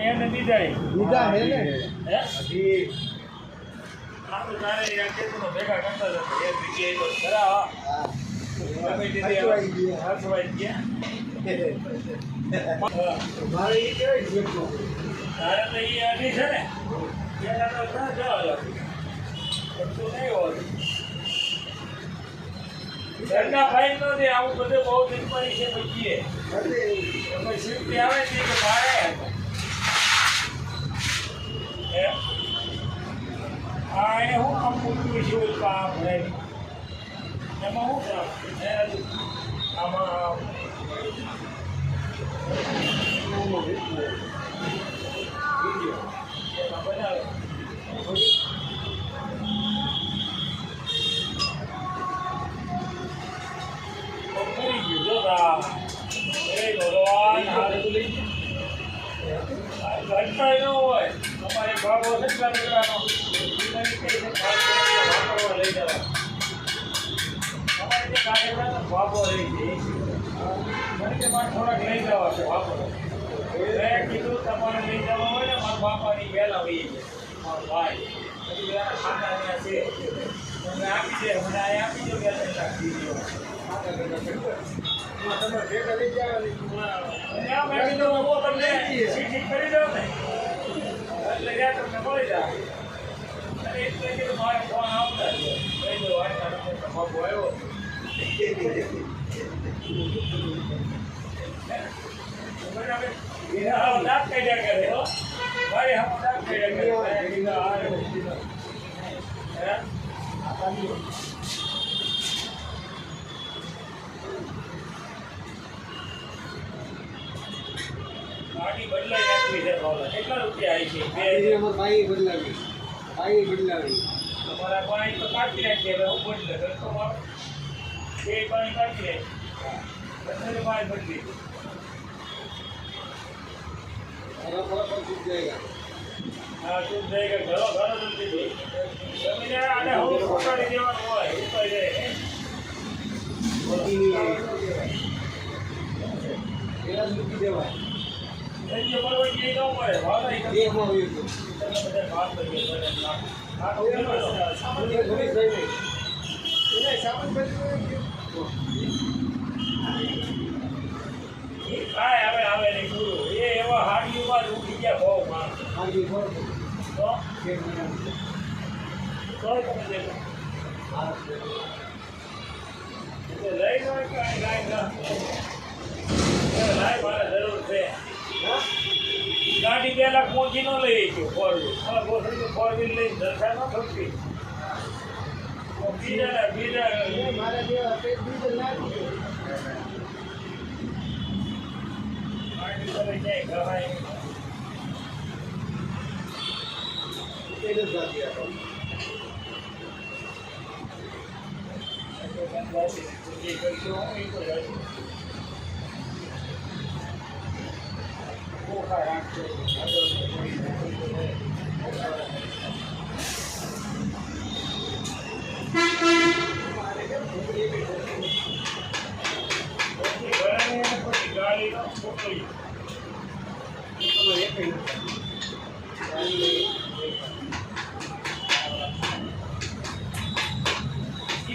એને દીધા હે ને હજી આ તો તારે યાર કેટલો ભેગા કરતા હતા એક જગ્યાએ તો ખરા હા તમે દીધી હસવાઈ ગયા મારે એ કેવાય છે તારે તો એ અઢી છે ને એના તો ના જવા લાગે પણ તું નહીં હોતું ઘરના ભાઈ નો દે આવું બધું બહુ દિનપરી છે પછી તમે શિફ્ટ આવે છે કે ભાડે હા એને હું કામ પૂછ્યું છું કામ એમાં શું કામ આમાં બનાવે ઘટતા ન હોય અમારે ભાગો કેટલા નીકળવાનો લઈ જવા અમારે જે કાર્યક્રમ ભાગો રહી છે મને કે મારે થોડાક લઈ જવા છે ભાગો મેં કીધું તમારે લઈ જવા હોય ને મારા બાપાની વહેલા હોઈએ છે મારો ભાઈ પછી એના ખાતા અહીંયા છે તમે આપી દે મને અહીંયા આપી દો કે રાખી દો તમે ભેગા લઈ જવાની મેં કીધું હું તમને સીટી કરી દઉં ને એટલે ત્યાં તમને મળી જાય અને એટલે કીધું મારે ફોન આવતા જ કહી દો વાંચા બાબુ આવ્યો દાંત કાઢ્યા કરે હો ભાઈ હમ દાંત કાઢ્યા કરે ગાડી બદલાઈ નાખવી છે કેટલા રૂપિયા આવી છે ભાઈ બદલાવી તમારા પાણી તો કાઢી નાખીએ હવે હું બદલે રસ્તો મારો બે પાણી કાઢી નાખીએ બધું પાણી બદલી હા તું જઈ ઘરો જલ્દી જમીને આને હું પકડી દેવાનું હોય ઉપર જાય મૂકી દેવાય બરોબર એ ન મળે ભાવ નહીં કાંઈ આવે નહીં પૂરું એ એવા હાડીઓમાં જ ઉઠી ગયા બહુ માણસ તો તમે દેખો લઈ લો કાંઈ લાય મારે જરૂર છે ગાડી 2 લાખ પહોંચી ન લઈ ગયો ફોર વ્હીલ લઈ દર્શા ન થતી બીજા મારા જેવા ડીઝલ નાખી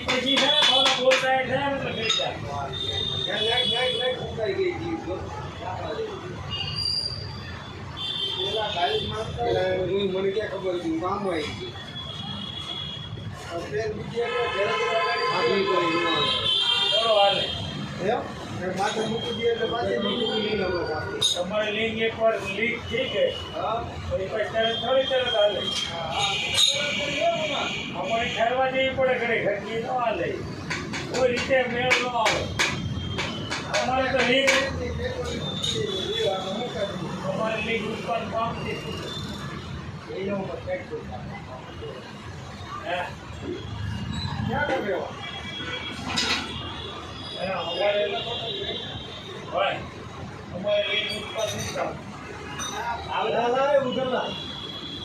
પછી છે થોડા બોલતા છે એટલે ગઈ જાય મને ક્યાં ખબર હતી કામ આવી માથે મૂકી દઈએ એટલે પાછી તમારી લિંક એકવાર લીક થઈ ગઈ પછી થોડી તરત હાલે અમારી ઠરવા જેવી પડે ઘરે ઘટલી ન હાલે કોઈ રીતે મેળ ન આવે અમારે તો લીક અમારે લીક ઉત્પન્ન પામતી ક્યાં કર્યો અમારે લીક ઉત્પન્ન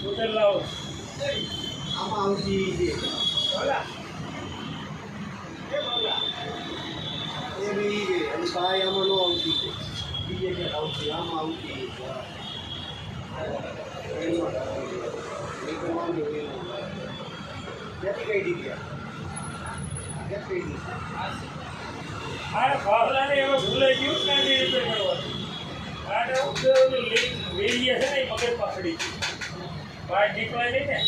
ઉધર લાવો આમાં આવતી છે એ બી છે અને ભાઈ આમાં ન આવતી છે બીજે ક્યાંક આવતી આમાં આવતી ક્યાંથી કઈ દીધી ક્યાં કઈ દીધી આ ફાફડાને એવો ભૂલાઈ ગયું કે નથી રિપેર કરવાનું. આને હું કહ્યું વેલીએ છે ને એ મગજ પકડી ગઈ. બહાર નીકળાય નહીં ને.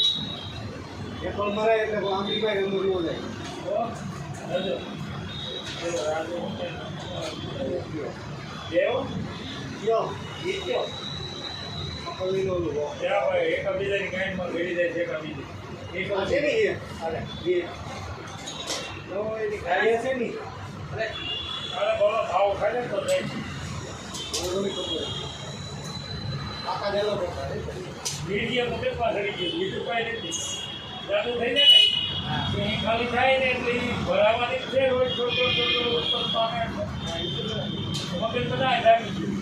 એ પણ મરાય એટલે આંબી ભાઈ રમવું ન જાય તો હજો. દેવ કયો એ કયો પકડીનો લો ત્યાં ભાઈ એક બીજાની ગાયમાં ઘડી જાય છે બીજી એક આ છે ને એ અરે એ નો એની ગાડી છે ને અરે અરે બોલો ભાવ ખાય ને તો જાય. ઓરોની ખબર કાકા દેલો કરતા વીડિયો મગજ પાછળ ગયું બીજું કાંઈ નથી. જાદુ થઈ જાય ને એ ખાલી થાય ને એટલે ઈ ભરાવાની જ છે રોજ છોટો ઉત્પન્ન પામે મગજ બધા જામી ગયું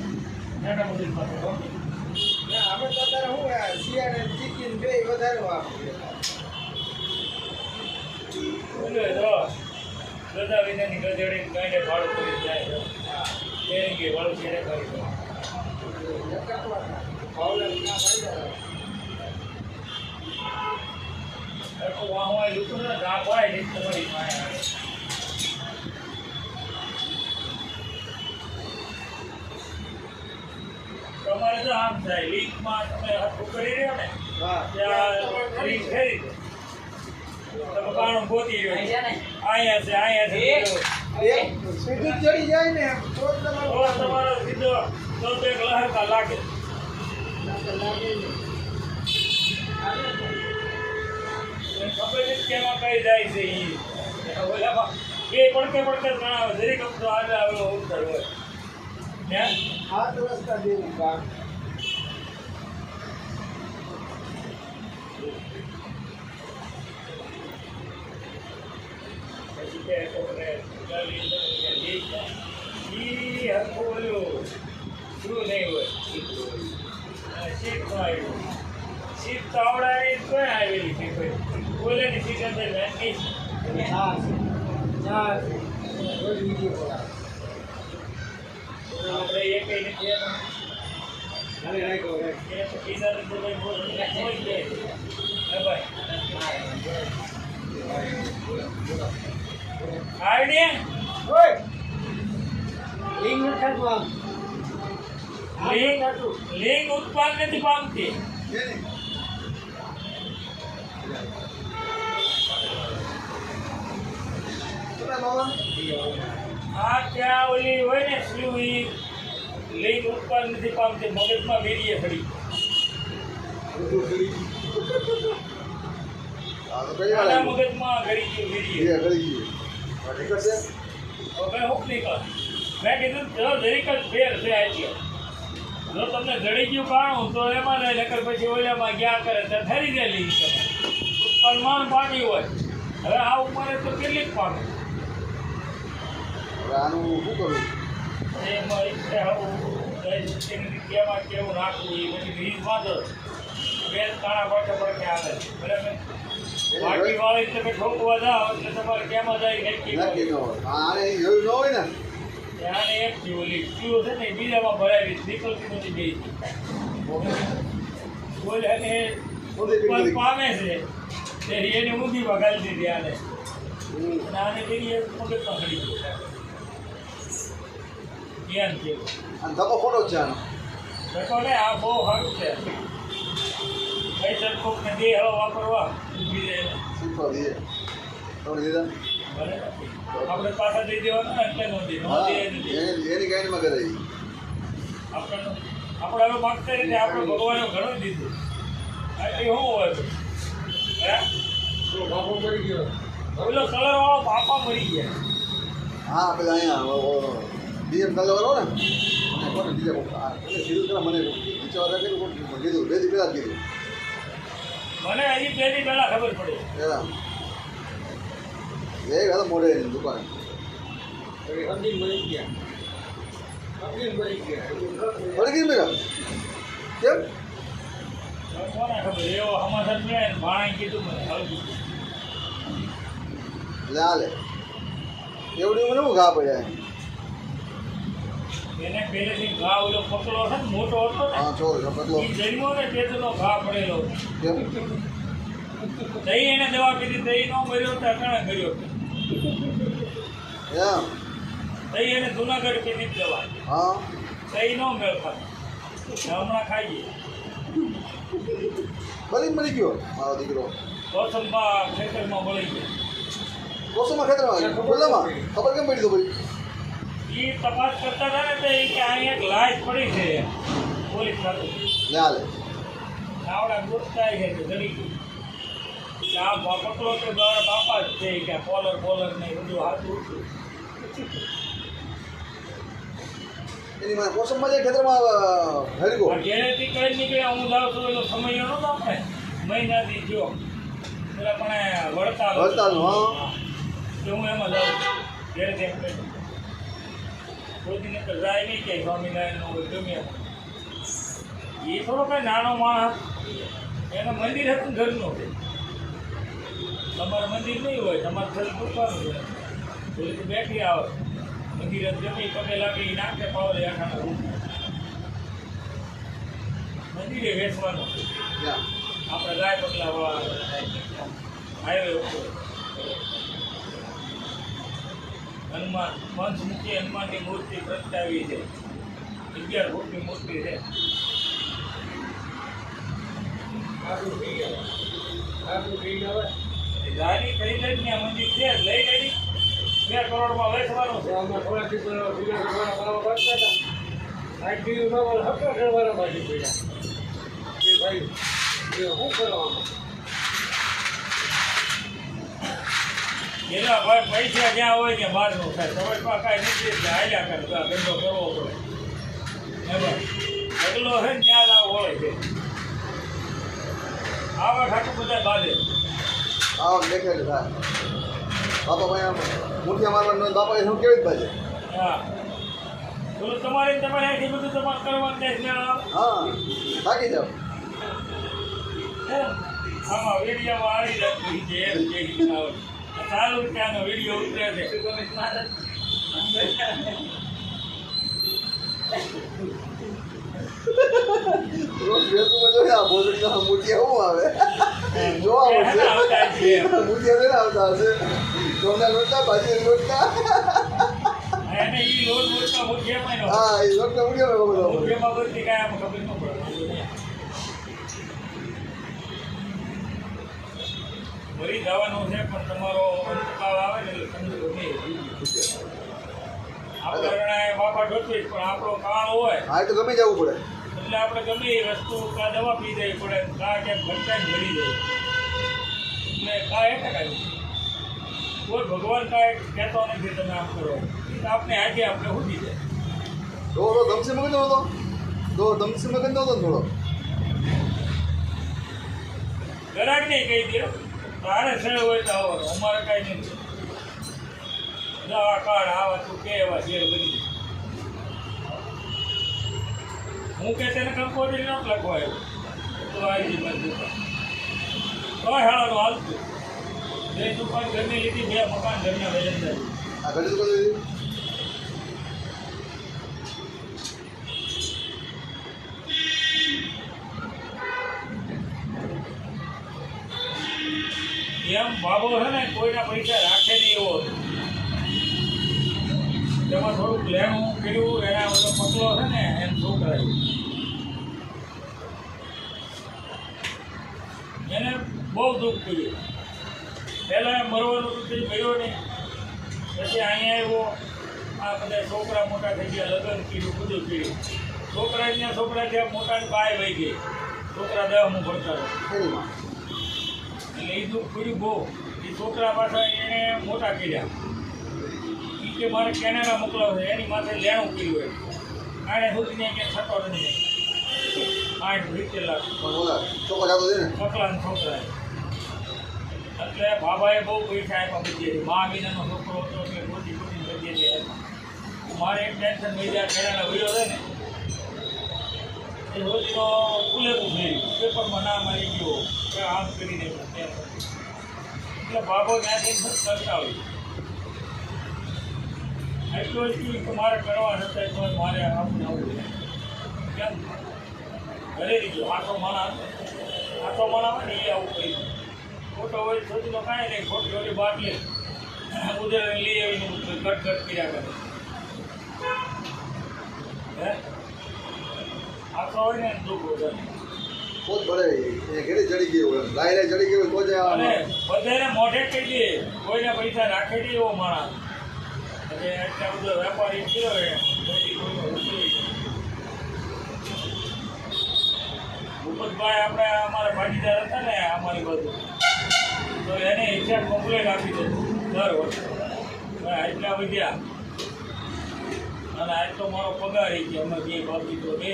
એના મગજ પાસે ના અમે તો તારે હું શિયાળે ચીકીને બે વધારે વાપરીએ બોલો તો દાદા વિનાની ગજડી ગાયને ભાડું કરી જાય એની કે વાળું છે કરી દો. વાહવાય લૂંટું ને રાખવાય નહીં તમારી પાસે આવે. તમારે તો આમ થાય લીકમાં તમે હરખું કરી રહ્યો ને હા ત્યાં લીક ફેરી દો. તમે કાણું ગોતી રહ્યો અહીંયા છે સીધું ચડી જાય ને તો જ તો તમારો સીધો તો એક લહેરકા લાગે. ખબર નથી કેમાં કઈ જાય છે ઈ ઓલામાં એ પડકે ગણાવે દરેક વખત આગળ આવેલો ઉત્તર હોય ને હાથ રસ્તા જેવું કામ પછી કે આપણે ઈ હરખું ઓલું શું નહીં હોય શીખમાં આવ્યું શીખ તો આવડાની કોઈ આવેલી છે કોઈ બોલેની શીખ અંદર નહીં. ચાર રોજ વિડીયો બોલા આપણે એ કઈ નથી અને રાખ્યો રે એ તો કીધા તો કોઈ બોલી હોય છે હે ભાઈ આઈડિયા ઓય લિંગ નખાતું લિંગ ઉત્પાદન નથી પામતી. આ ત્યાં ઓલી હોય ને સ્લીવ ઈ લિંગ ઉત્પાદન નથી પામતી મગજમાં વીર્ય ખડી. આના મગજમાં ઘડી ગયું વીર્ય. હવે હું નીકળ મેં કીધું જો જરીક જ ફેર છે આટલો. જો તમને જડી ગયું કાણું તો એમાં નહીં નકર પછી ઓલામાં ગયા કરે તો ઠરી જાય લિંક ઉત્પન્ન માન પામી હોય. હવે આ ઉંમરે તો કેટલી જ પામે આનું શું કરું એમાં ઈચ્છા આવું કેમાં કેવું નાખવું એ બધી રીત વાંધો બે તાણા પડકે પડકે આવે બરાબર. વાટી વાળી તમે ઠોકવા જાઓ એટલે તમારે કેમાં જાય નક્કી આને એવું ન હોય ને ત્યાં એક થી ઓલી ક્યુ છે ને એ બીજામાં ભરાવી નીકળતી નથી બે બોલે ને ઉત્પન્ન પામે છે તે એની ઊંધી વગાડી દીધી આને અને આને પેલી એક મગજમાં ખડી ગયું ધ્યાન કેવું અને ધક્કો ખોટો જ છે આનો દેખો ને આ બહુ સારું છે કઈ સરખોક ને બે હવા વાપરવા ઊભી રહે શીખવા દઈએ તમને દીધા ભલે આપણે પાછા દઈ દેવાના એટલે નો દે નો દે નથી એની ગાડીમાં કરાવી આપણે હવે માગતા રીતે આપણે ભગવાને ઘણું દીધું આટલી શું હોય હે તો બાપો પડી ગયો પેલો કલર વાળો બાપા મરી ગયા. હા પેલા અહીંયા ડીએમ કલર વાળો ને અને કોને બીજા કોણ એટલે સીધું કરે મને નીચે વાળા કીધું કીધું બે દી પહેલાં જ કીધું મને હજી બે દી પહેલા ખબર પડી. પહેલાં એ ગયા મોડે દુકાને સમજી મળી ગયા સમજી મળી ગયા મળી ગઈ મેં કેમ કોને ખબર એવો સમાચાર મળ્યા ને ભાણે કીધું મને હવે લે આ લે એવડી મને હું ઘા પડ્યા એને પહેલેથી ઘા ઓલો પકડો છે ને મોટો હતો ને હા છો પતલો એ જન્મો ને તેનો ઘા પડેલો કેમ તઈ એને દવા કીધી તઈ નો મર્યો તો અટાણે ગયો એમ તઈ એને જુનાગઢ કીધી દવા હા તઈ નો મેળ ખાતો હમણાં ખાઈએ મળી ગયો મારો દીકરો કોસંબા ખેતરમાં મળી ગયો કોસોમાં ખેતરમાં ખુલ્લામાં ખબર કેમ પડી તો ભાઈ એ તપાસ કરતા હતા ને તો એ કે અહીં એક લાશ પડી છે પોલીસ ખાતું લે હાલે આવડા ગોતતા છે કે જડી ગઈ કે આ પકડો તો મારા બાપા જ છે કે કોલર ને બધું હાથું ઊંચું એની મારે કોસમમાં જાય ખેતરમાં હેરી ગો આ ઘેરેથી કઈ નીકળ્યા હું જાઉં છું એનો સમય નતો આપણે મહિનાથી થયો પેલા પણ વડતાલ, હા. કે હું એમાં જાઉં છું ઘેરેથી એમ કહી કોઈ દિને તો જાય નહીં કે સ્વામિનારાયણનો હોય ગમે એમ એ થોડો કઈ નાનો માણસ એનું મંદિર હતું ઘરનું છે તમારે મંદિર નહીં હોય તમારે ઘર પૂછવાનું છે થોડી તો બેઠી આવે મંદિર જ ગમે પગે લાગે એ નાખે પાવડે આખાના રૂપ મંદિરે વેચવાનું છે ત્યાં આપણે ગાય પગલા હાઈવે ઉપર હનુમાન પંચમુખી હનુમાનની મૂર્તિ પ્રગટાવી છે 11 ફૂટની મૂર્તિ છે ગાડી ખરીદે જ ને મંદિર છે લઈ લેડી 2 કરોડમાં વેચવાનું છે અમે થોડાથી એના ભાઈ પૈસા જ્યાં હોય ત્યાં બહારનું થાય સમજમાં કાંઈ નથી એટલે હાલ્યા કરે તો આ ધંધો કરવો પડે એમાં ઢગલો છે ને ત્યાં લાવ હોય છે આવા ખાટું બધા બાંધે આવા દેખાય થાય બાપા ભાઈ આમ મુઠિયા મારવાનું બાપા એ શું કેવી જ બાજે હા પેલું તમારે અહીંથી બધું તમારે કરવાનું થાય હા થાકી જાવ આમાં વિડીયોમાં આવી જતી છે એમ કે રીતના હોય. ચાલુ ત્યાંનો વિડીયો ઉતરે છે રોજ વેચુમાં જોઈએ આ ભોજનમાં મુઠિયા શું આવે જોવા એના આવતા છે એમ. મુઠિયા લઈને આવતા હશે ઘઉંના લોટના ભાજી લોટના એને ઈ લોટ મોટમાં મુઠિયામાં નો. હા એ લોટના મુઠિયા બધો મુઠિયામાં બધી કાંઈ આમ ખબર ન પડે મરી જવાનું છે પણ તમારો અંતકાળ આવે ને એટલે સમજો નહીં આપણે ઘણા બાપા ઢોકવી પણ આપણો કાળ હોય હા એ તો ગમે જવું પડે એટલે આપણે ગમે એ વસ્તુ કાં દવા પી દેવી પડે કાં ક્યાંક ભટકાઈને મરી જાય એટલે કાંઈ એટલે કાંઈ કોઈ ભગવાન કાંઈ કહેતો નથી તમે આમ કરો એટલે આપણે આજે આપણે ઉઠી જાય થોડો ધમસી મગન હતો તો ધમસી મગન હતો ને થોડો ગરાક નહીં કહી દે તારે છે હોય તો આવો અમારે કાંઈ નથી દવા કાઢ આવા તું કે એવા શેર બની હું કે તેને કંકોત્રી ન લખવા આવ્યો તો આવી મારી દુકાન તો હેળાનું હાલતું બે દુકાન ઘરની લીધી 2 મકાન ઘરના વેચતા આ ઘડી તો કરી એમ બાબો છે ને કોઈના પૈસા રાખે નહીં એવો હતો. તેમાં થોડુંક લેણું કર્યું એના બધો પગલો છે ને એમ છોકરા એને બહુ દુઃખ કર્યું પહેલાં મરવાનું તો કંઈ ગયો નહીં પછી અહીંયા આવ્યો આ બધા છોકરા મોટા થઈ ગયા લગ્ન કર્યું બધું કર્યું છોકરા ત્યાં મોટાની બાય વહી ગઈ છોકરા 10મું ભણતા રહે એનીમાં એટલે એ દુઃખ કર્યું બહુ એ છોકરા પાછા એણે મોટા કર્યા એ કે મારે કેનેડા મોકલાવશે એની માથે લેણું કર્યું હોય આને સુધીને ક્યાંક થતો નથી 8-70 લાખ પણ ઓલા છોકરા જતો છે ને પકલાના છોકરા એટલે બાબાએ બહુ પૈસા આપ્યા બધી મા મહિનાનો છોકરો હતો એટલે ખોટી બધી મારે એક ટેન્શન બીજા કેનેડા વયો છે ને એ રોજ તો ખુલેલું થયું પેપરમાં નામ આવી ગયો કે આમ કરીને એટલે બાબો ત્યાંથી કરતા હોય એટલું જ થયું કે મારે કરવા છતાં તો મારે આવું આવું કેમ ઘરે દીધું આટો માણા આવે ને એ આવું કરી ખોટો હોય સોચલો કાંઈ નહીં, ખોટી ખોટી બાટલી ઉધેડીને લઈ આવીને કટ કર્યા કરે. હે આખો હોય ને દુઃખ હોય. પોત ભરે એ ઘરે ચડી ગયો હોય, ગાયરે ચડી ગયો હોય તો જ અને બધાને મોઢે કહી દે, કોઈને પૈસા રાખે નહીં એવો માણસ. એટલે એટલા બધો વેપારી થયો હોય ભૂપતભાઈ આપણે અમારા ભાગીદાર હતા ને અમારી બાજુ, તો એને હિસાબ કમ્પ્લેટ આપી દે દર વર્ષે એટલા વધ્યા અને આજ તો મારો પગાર કે અમે જે બાકી તો દે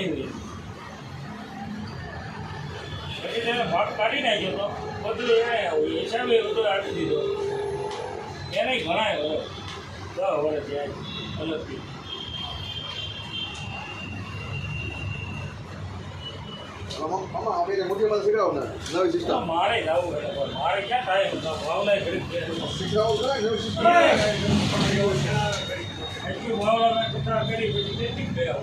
પછી તેને ભાગ કાઢી નાખ્યો તો બધું એને હિસાબે બધો આપી દીધો. એને ઘણા વર્ષ 10 વર્ષ જાય અલગથી. આમાં આપણે મોટી વાત શીખવાડો ને નવી સિસ્ટમ મારે જ આવું પડે, પણ મારે ક્યાં થાય ભાવના ખરીદ શીખવાડો કરે નવી સિસ્ટમ એટલી ભાવના મેં કથા કરી પછી તેથી જ ગયા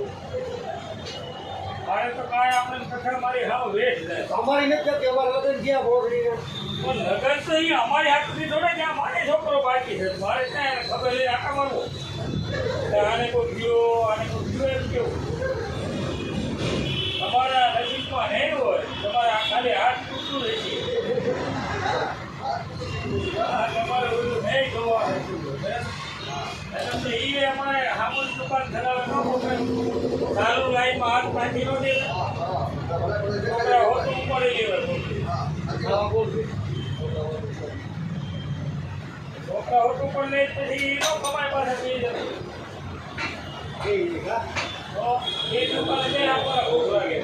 મારે તો કાંઈ આપણે કથા મારી હાવ વેચ જાય. અમારી નથી કે અમારે લગ્ન ગયા બોગડી પણ લગન તો એ અમારી હાથથી થોડે ત્યાં મારે છોકરો બાકી છે, મારે ત્યાં એને ખબર લઈને આટા મારવું આને કોઈ ગયો આને કોઈ ગયો એમ કેવું. તમારા નજીકમાં નહીં હોય તમારે આ ખાલી હાથ તૂટતું રહેશે. તમારે બધું નહીં જોવાનું એટલે એ અમારે સામૂહિક દુકાન ધરાવે ન મોકલે ચાલુ લાઈનમાં હાથ નાખી ન દે છોકરા હોતું પડી લેવા છોકરા હોતું પણ લે પછી ન કમાય પાસે પી જાય તો એ દુકાન છે આપણા ભૂખ લાગે.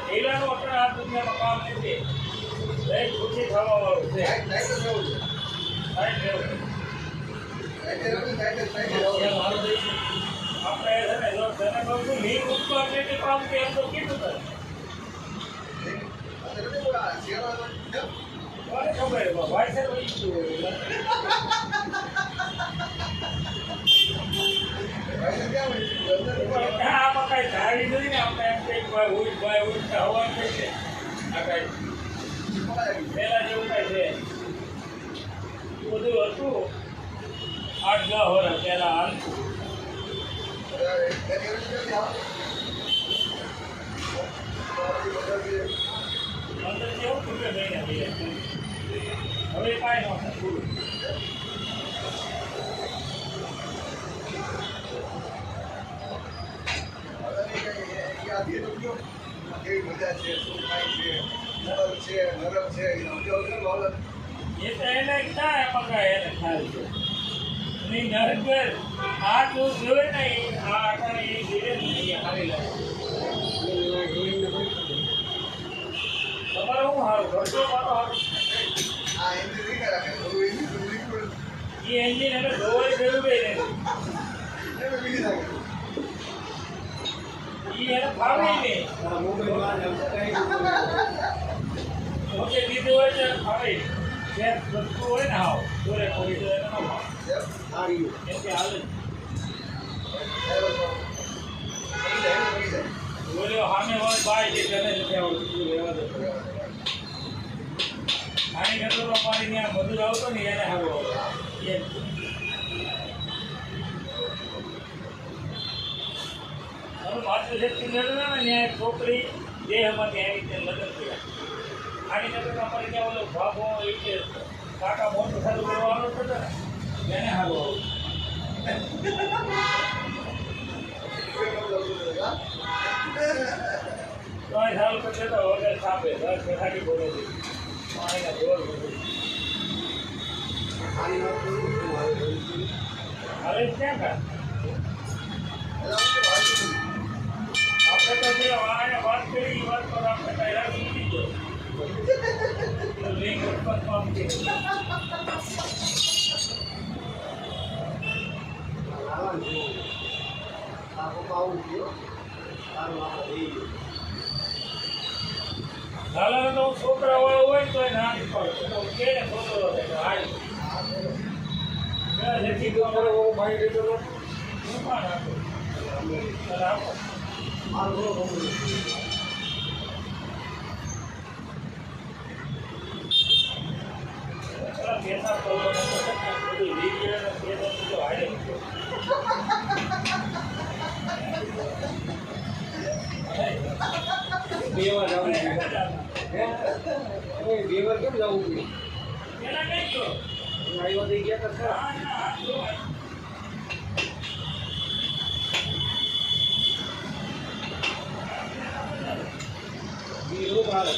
ઢીલાનું આપણે આ દુનિયામાં કામ નથી, દરેક ખુશી થવા વાળું છે. આપણે છે ને જો તને કહું છું લીક ઉઠતો એટલે કામ કે એમ તો કીધું તને કોને ખબર ભાઈ છે આમાં કઈ ધારી નથી ને આપણે એમ કઈ ભાઈ ઉઠતા હોવાનું થઈ છે. આ કઈ પહેલા જેવું કઈ છે બધું હતું 8-10 વર્ષ પહેલા હાલતું. અંદર જેવું તૂટે નહીં હવે કાંઈ ન પૂરું. કેવી મજા છે, શું થાય છે, નરમ છે નરમ છે એ એ તો એને ક્યાં પકડાય એને ખાય છે નહીં નરેન્દ્ર આ તું જોવે ને આ આટાને એ ધીરે નહીં હારી લાગે. તમારે હું સારું ઘરતો મારો સારું આ એન્જિન નહીં રાખે થોડું એન્જિન એ એન્જિન એને ધોવાઈ જરૂર નથી બીજી રાખે એને ફાવે નહીં ઓકે દીધું હોય તો ફાવે જે વસ્તુ હોય ને હાવ દોરે પડી તો એને ન ફાવે એમ કે હાલે બોલ્યો સામે હોય બાય જે તને નથી આવડતું રહેવા દે. આની કરતો તો અમારી ત્યાં મજૂર આવતો ને એને સારું આવડે એમ. માતૃશક્તિ મેળવે ને ત્યાં એક છોકરી દેહમાંથી આવી રીતે લગ્ન કર્યા. આની કરતો અમારે ત્યાં ઓલો ભાગો એ રીતે કાકા મોટું સારું કરવાનો થતો ને એને સારું આવડે. તો અહીં સારું કરશે તો વગર સાપે ઘર બેઠાડી બોલે છે પાણીના જોર બધું હાલે ક્યાં કા આપણે તો જે વાત કરી એ વાત પર આપણે પહેલા મૂકી દો લિંક ઉત્પન્ન હાલ તો છોકરા વાળો હોય તો ના પડે તો કે છોકરો હારી જેથી ભાઈ લેતો હું પણ રાખો બે વાર જવું એક જોઈએ જ હાલના. હે ઓય બે વાર કેમ જવું જોઈએ પેલા કઈ ગયો? આવ્યા તો ગયા તો ખરા હા, ના, હાથ ધોવાય. બીજું ભાડે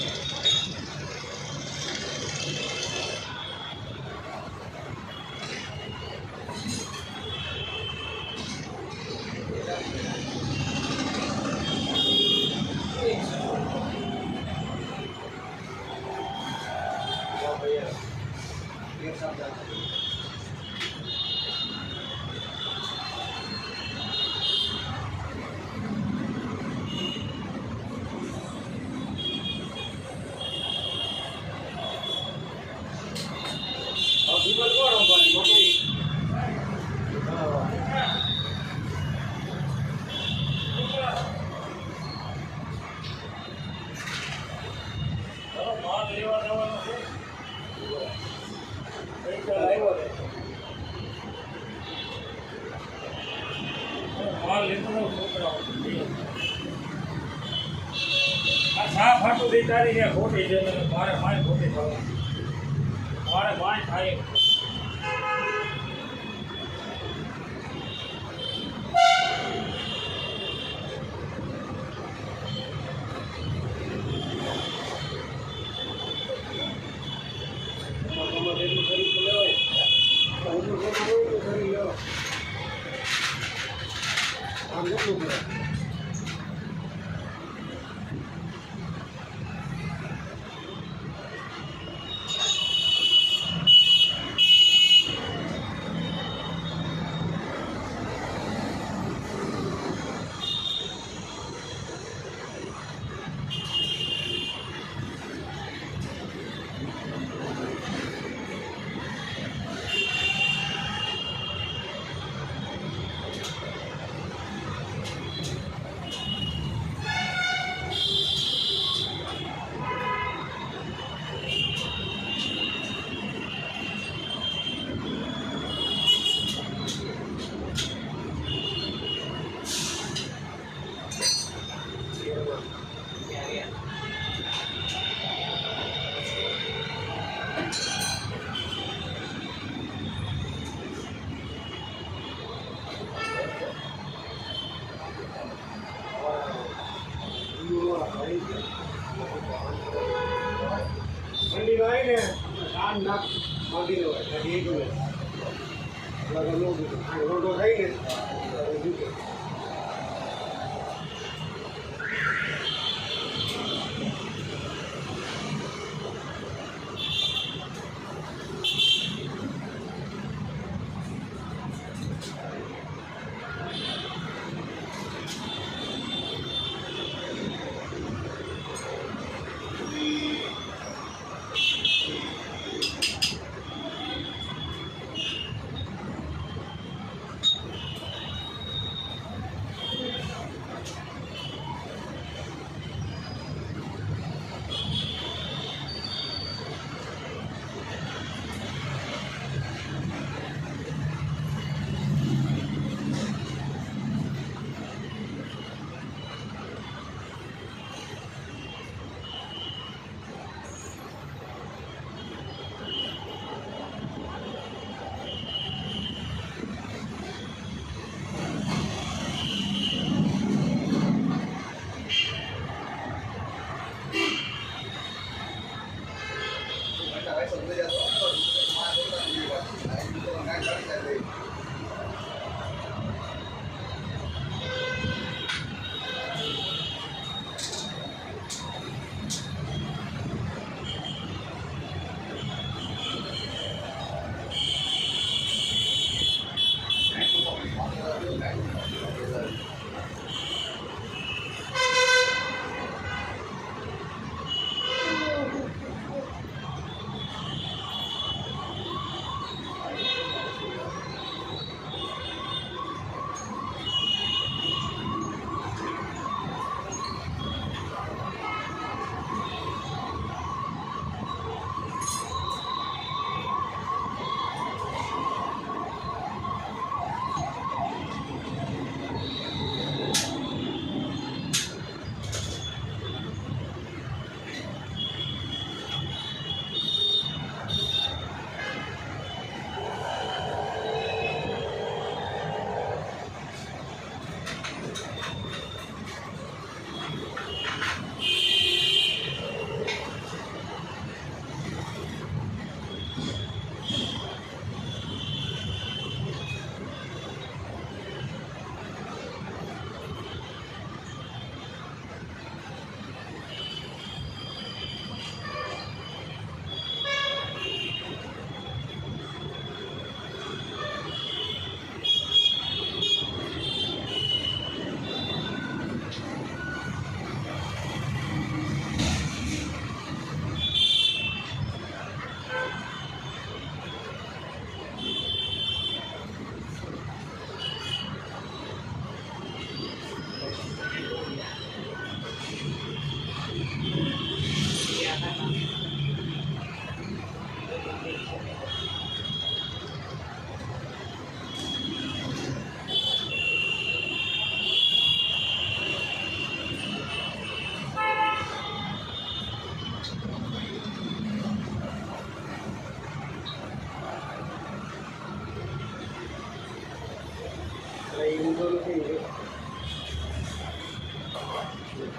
ચાલો, માલ લેવા જવાનો છે. ગઈકાલે આવ્યો છે. માલ લીધો ને છોકરાઓ. આ સાફ હાટું દઈ તારી ને ખોટી છે ને મારે મારી ખોટી થવાની. મારે માય થાય એમ. આમ કેટલું પડે મંડી નો આવી ને કાન નાક માંગી નો હોય એક મિનિટ રોડો થઈ ને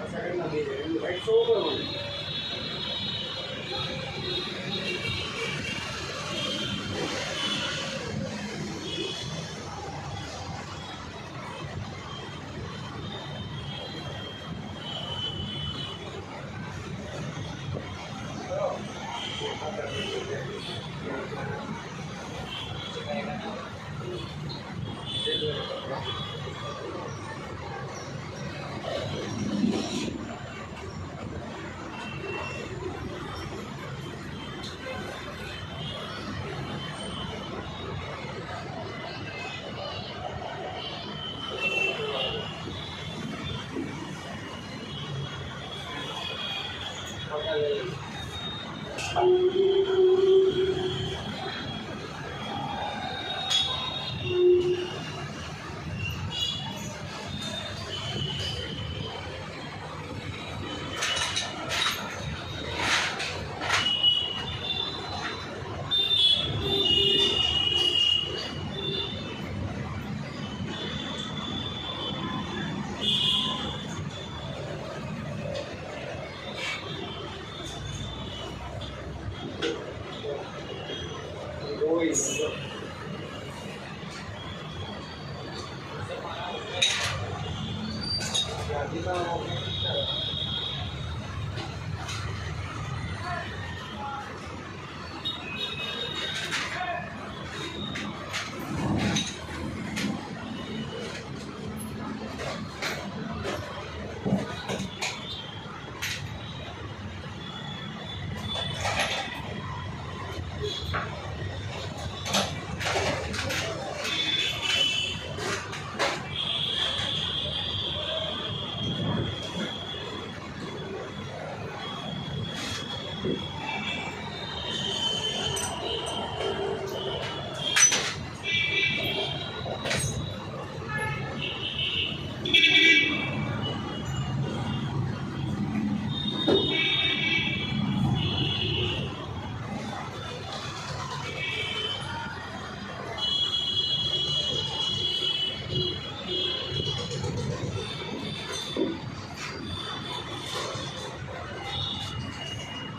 સેકન્ડના બે જાય એનું રાઈટ શો કરવાનું રોઈ